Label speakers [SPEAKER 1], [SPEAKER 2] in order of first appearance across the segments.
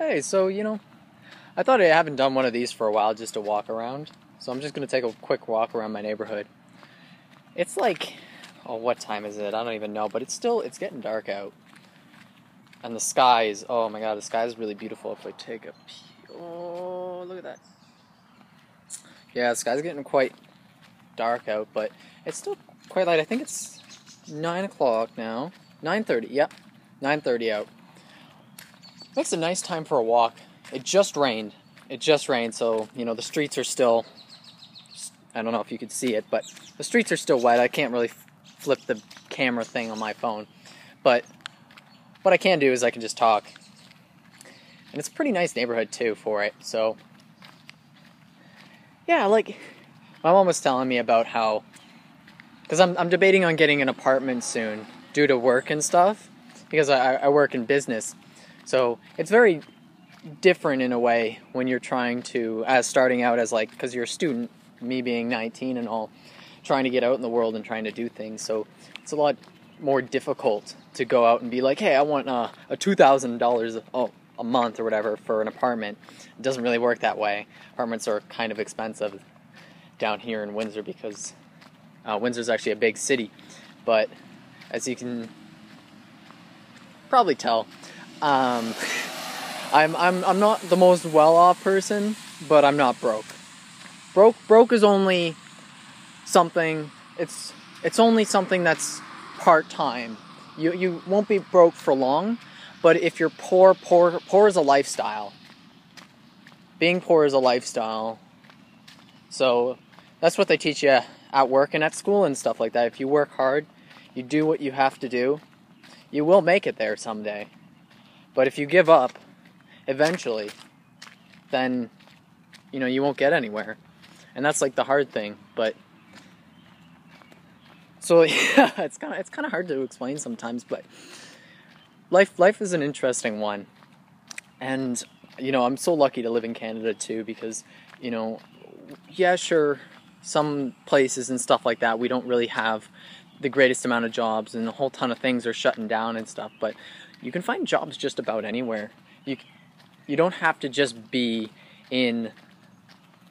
[SPEAKER 1] Hey, so, I thought I haven't done one of these for a while just to walk around. So I'm just going to take a quick walk around my neighborhood. It's like, what time is it? I don't even know, but it's getting dark out. And the sky is, oh my god, the sky is really beautiful if I take a peek. Oh, look at that. Yeah, the sky's getting quite dark out, but it's still quite light. I think it's 9 o'clock now. 9:30, yep. 9:30 out. Makes a nice time for a walk. It just rained, so, the streets are still, I don't know if you could see it, but the streets are still wet. I can't really flip the camera thing on my phone, but what I can do is I can just talk. And it's a pretty nice neighborhood, too, for it, so, yeah, like, my mom was telling me about how, because I'm debating on getting an apartment soon, due to work and stuff, because I work in business, so it's very different in a way when you're trying to, starting out as because you're a student, me being 19 and all, trying to get out in the world and trying to do things, so it's a lot more difficult to go out and be like, hey, I want a $2,000 a month or whatever for an apartment. It doesn't really work that way. Apartments are kind of expensive down here in Windsor because Windsor's actually a big city, but as you can probably tell, I'm not the most well-off person, but I'm not broke. Broke is only something. It's only something that's part-time. You won't be broke for long, but if you're poor is a lifestyle. Being poor is a lifestyle. So that's what they teach you at work and at school and stuff like that. If you work hard, you do what you have to do, you will make it there someday. But if you give up, eventually, then, you won't get anywhere. And that's the hard thing, but so yeah, it's kind of hard to explain sometimes, but life is an interesting one. And I'm so lucky to live in Canada too, because yeah, sure, some places and stuff like that we don't really have the greatest amount of jobs, and a whole ton of things are shutting down and stuff, but you can find jobs just about anywhere. You don't have to just be in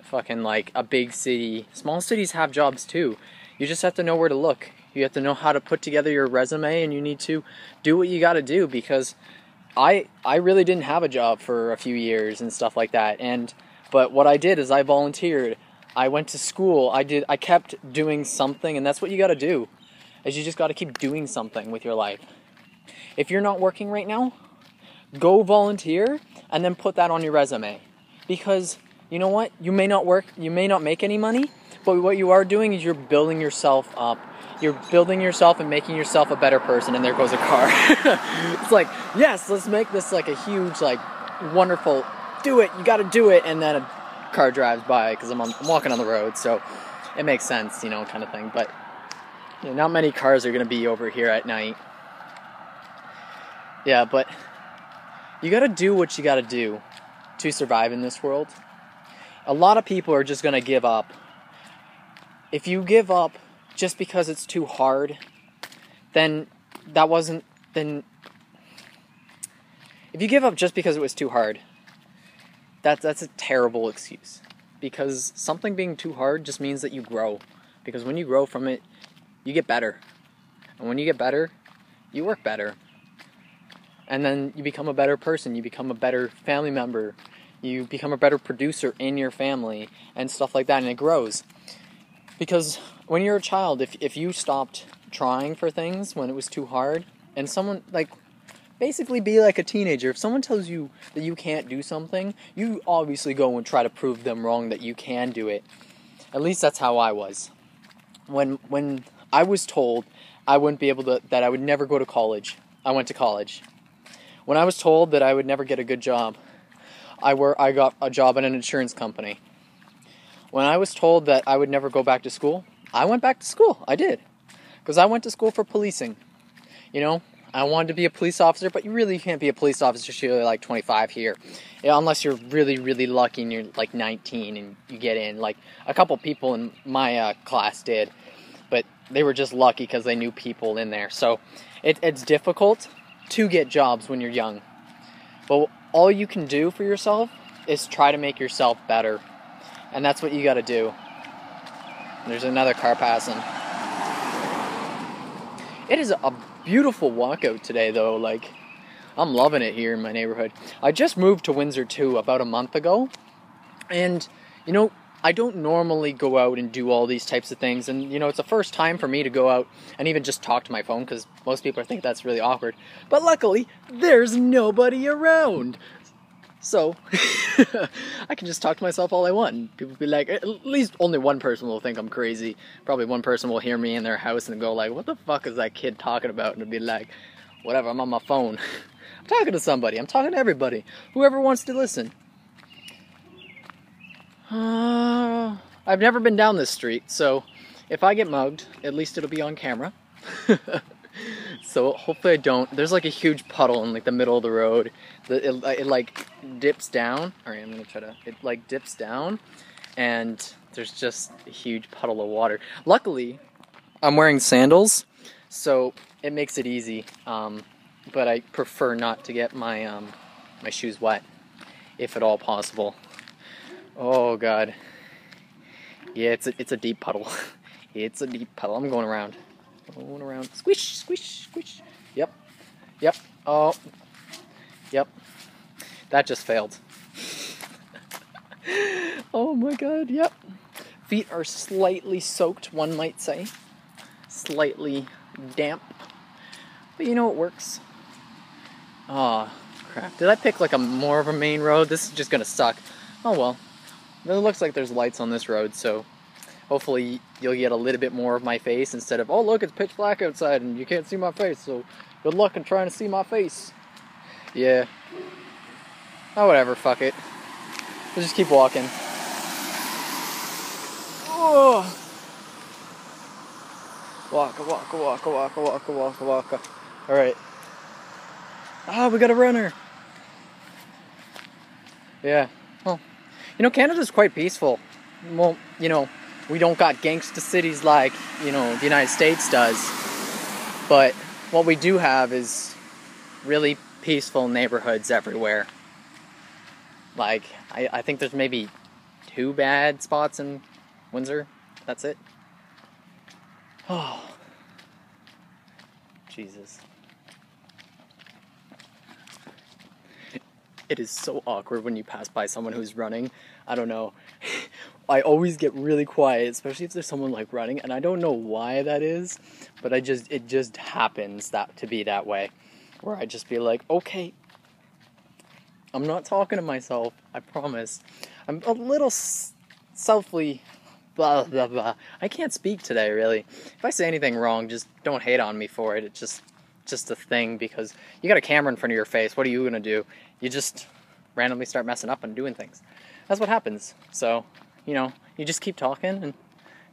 [SPEAKER 1] fucking a big city. Small cities have jobs too. You just have to know where to look. You have to know how to put together your resume, and you need to do what you got to do, because I really didn't have a job for a few years and stuff like that. But what I did is I volunteered. I went to school. I kept doing something, and that's what you got to do. Is you just got to keep doing something with your life. If you're not working right now, go volunteer and then put that on your resume. Because you know what? You may not work, you may not make any money, but what you are doing is you're building yourself up. You're building yourself and making yourself a better person, and there goes a car. It's yes, let's make this a huge, wonderful, do it, you gotta do it, and then a car drives by because I'm walking on the road, so it makes sense, kind of thing. But not many cars are gonna be over here at night. Yeah, but you gotta do what you gotta do to survive in this world. A lot of people are just gonna give up. If you give up just because it's too hard, then if you give up just because it was too hard, that's a terrible excuse. Because something being too hard just means that you grow. Because when you grow from it, you get better. And when you get better, you work better. And then you become a better person, you become a better family member, you become a better producer in your family, and stuff like that, and it grows. Because when you're a child, if you stopped trying for things when it was too hard, and someone, basically be like a teenager, if someone tells you that you can't do something, you obviously go and try to prove them wrong that you can do it. At least that's how I was. When I was told I wouldn't be able to, that I would never go to college, I went to college. When I was told that I would never get a good job, I got a job at an insurance company. When I was told that I would never go back to school, I went back to school. I did. Because I went to school for policing. I wanted to be a police officer, but you really can't be a police officer until you're 25 here. Unless you're really, really lucky and you're 19 and you get in. A couple people in my class did, but they were just lucky because they knew people in there. So it's difficult to get jobs when you're young. But all you can do for yourself is try to make yourself better. And that's what you got to do. There's another car passing. It is a beautiful walkout today, though. Like, I'm loving it here in my neighborhood. I just moved to Windsor, too, about a month ago. And, you know, I don't normally go out and do all these types of things. And, you know, it's the first time for me to go out and even just talk to my phone, because most people think that's really awkward. But luckily, there's nobody around. So, I can just talk to myself all I want. And people be like, at least only one person will think I'm crazy. Probably one person will hear me in their house and go like, what the fuck is that kid talking about? And it'll be like, whatever, I'm on my phone. I'm talking to somebody. I'm talking to everybody. Whoever wants to listen. I've never been down this street, so if I get mugged, at least it'll be on camera. So hopefully I don't. There's like a huge puddle in like the middle of the road. It like dips down. Alright, I'm gonna try to. It like dips down, and there's just a huge puddle of water. Luckily, I'm wearing sandals, so it makes it easy. But I prefer not to get my my shoes wet, if at all possible. Oh god. Yeah, it's a deep puddle. It's a deep puddle. I'm going around. Going around. Squish, squish, squish. Yep. Yep. Oh. Yep. That just failed. Oh my god, yep. Feet are slightly soaked, one might say. Slightly damp. But you know, it works. Oh, crap. Did I pick like more of a main road? This is just gonna suck. Oh well. It looks like there's lights on this road, so hopefully you'll get a little bit more of my face instead of, oh look, it's pitch black outside and you can't see my face, so good luck in trying to see my face. Yeah. Oh, whatever, fuck it. We'll just keep walking. Oh. Waka, waka, waka, waka, waka, waka, waka. Alright. Ah, we got a runner. Yeah. Well, you know, Canada's quite peaceful. Well, you know, we don't got gangsta cities like, you know, the United States does. But what we do have is really peaceful neighborhoods everywhere. Like, I think there's maybe 2 bad spots in Windsor. That's it. Oh. Jesus. It is so awkward when you pass by someone who's running. I don't know. I always get really quiet, especially if there's someone like running, and I don't know why that is, but it just happens to be that way, where I just be like, okay, I'm not talking to myself, I promise. I'm a little selfly blah blah blah. I can't speak today, really. If I say anything wrong, just don't hate on me for it. It's just a thing, because you got a camera in front of your face. What are you gonna do? You just randomly start messing up and doing things. That's what happens. So, you know, you just keep talking and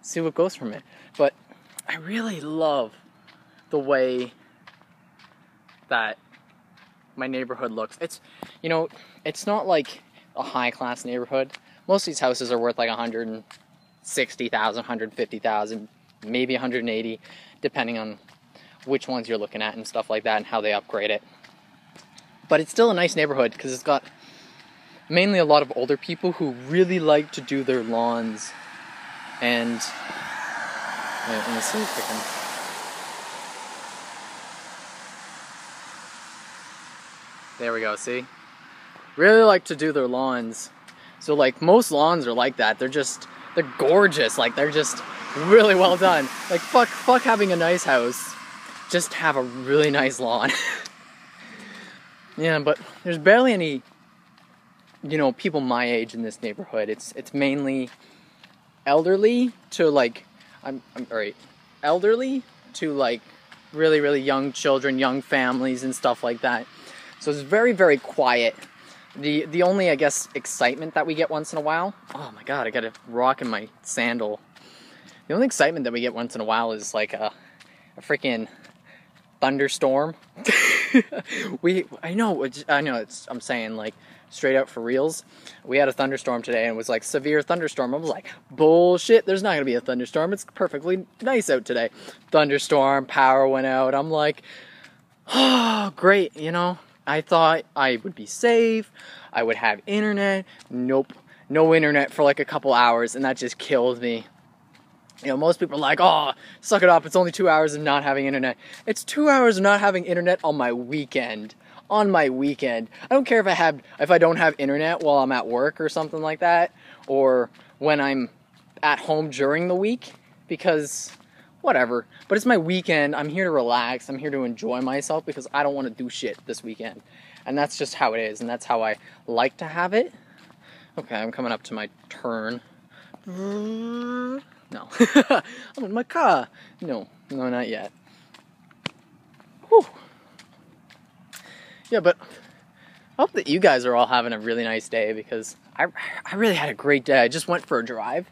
[SPEAKER 1] see what goes from it. But I really love the way that my neighborhood looks. It's, you know, it's not like a high-class neighborhood. Most of these houses are worth like 160,000, 150,000, maybe 180, depending on which ones you're looking at and stuff like that and how they upgrade it. But it's still a nice neighborhood because it's got mainly a lot of older people who really like to do their lawns. And let me see if I can. There we go, see? Really like to do their lawns. So like most lawns are like that. They're gorgeous. Like they're just really well done. Like fuck having a nice house. Just have a really nice lawn. Yeah, but there's barely any, you know, people my age in this neighborhood. It's mainly elderly to like, elderly to like really, really young children, young families and stuff like that. So it's very, very quiet. The only, I guess, excitement that we get once in a while, oh my god, I got a rock in my sandal. The only excitement that we get once in a while is like a freaking thunderstorm. I'm saying like straight out for reals. We had a thunderstorm today and it was like severe thunderstorm. I was like, bullshit, there's not gonna be a thunderstorm. It's perfectly nice out today. Thunderstorm, power went out. I'm like, oh, great, you know. I thought I would be safe, I would have internet. Nope, no internet for like a couple hours, and that just killed me. You know, most people are like, oh, suck it up, it's only 2 hours of not having internet. It's 2 hours of not having internet on my weekend. On my weekend. I don't care if I don't have internet while I'm at work or something like that, or when I'm at home during the week, because whatever. But it's my weekend, I'm here to relax, I'm here to enjoy myself, because I don't want to do shit this weekend. And that's just how it is, and that's how I like to have it. Okay, I'm coming up to my turn. No. I'm in my car. No, not yet. Whew. Yeah, but I hope that you guys are all having a really nice day, because I really had a great day. I just went for a drive.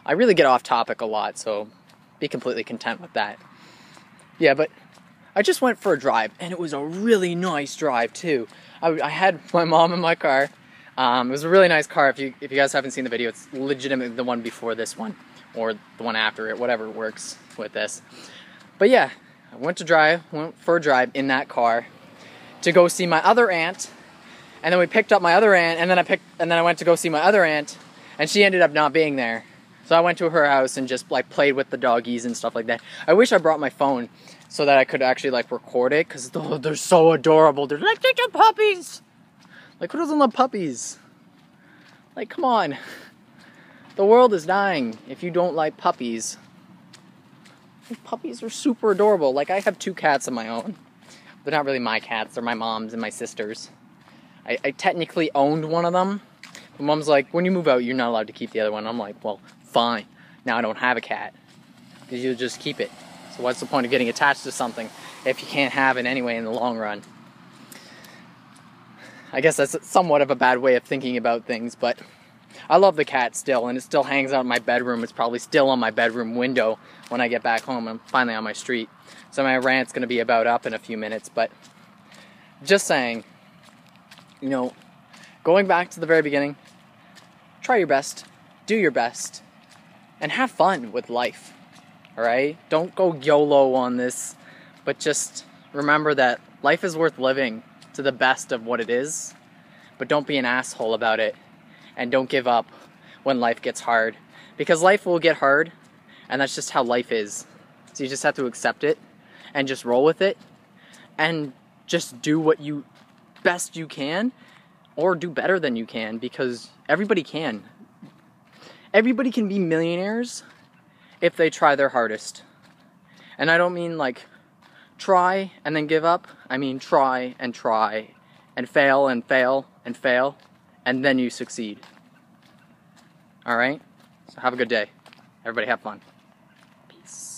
[SPEAKER 1] I really get off topic a lot, so be completely content with that. Yeah, but I just went for a drive, and it was a really nice drive, too. I had my mom in my car. It was a really nice car. If you guys haven't seen the video, it's legitimately the one before this one, or the one after it, whatever works with this. But yeah, I went for a drive in that car to go see my other aunt, and then we picked up my other aunt, and then I went to go see my other aunt, and she ended up not being there. So I went to her house and just like played with the doggies and stuff like that. I wish I brought my phone so that I could actually like record it, because they're so adorable. They're like little puppies. Like, who doesn't love puppies? Like, come on. The world is dying if you don't like puppies. Puppies are super adorable. Like, I have 2 cats of my own. They're not really my cats. They're my mom's and my sister's. I technically owned one of them. My mom's like, when you move out, you're not allowed to keep the other one. I'm like, well, fine. Now I don't have a cat. Because you'll just keep it. So what's the point of getting attached to something if you can't have it anyway in the long run? I guess that's somewhat of a bad way of thinking about things, but I love the cat still, and it still hangs out in my bedroom. It's probably still on my bedroom window when I get back home and I'm finally on my street. So my rant's going to be about up in a few minutes, but just saying, you know, going back to the very beginning, try your best, do your best, and have fun with life, alright? Don't go YOLO on this, but just remember that life is worth living to the best of what it is, but don't be an asshole about it, and don't give up when life gets hard, because life will get hard, and that's just how life is. So you just have to accept it and just roll with it, and just do what you best you can, or do better than you can, because everybody can. Everybody can be millionaires if they try their hardest. And I don't mean like try and then give up. I mean try and fail and fail and fail, and then you succeed. Alright? So have a good day. Everybody have fun. Peace.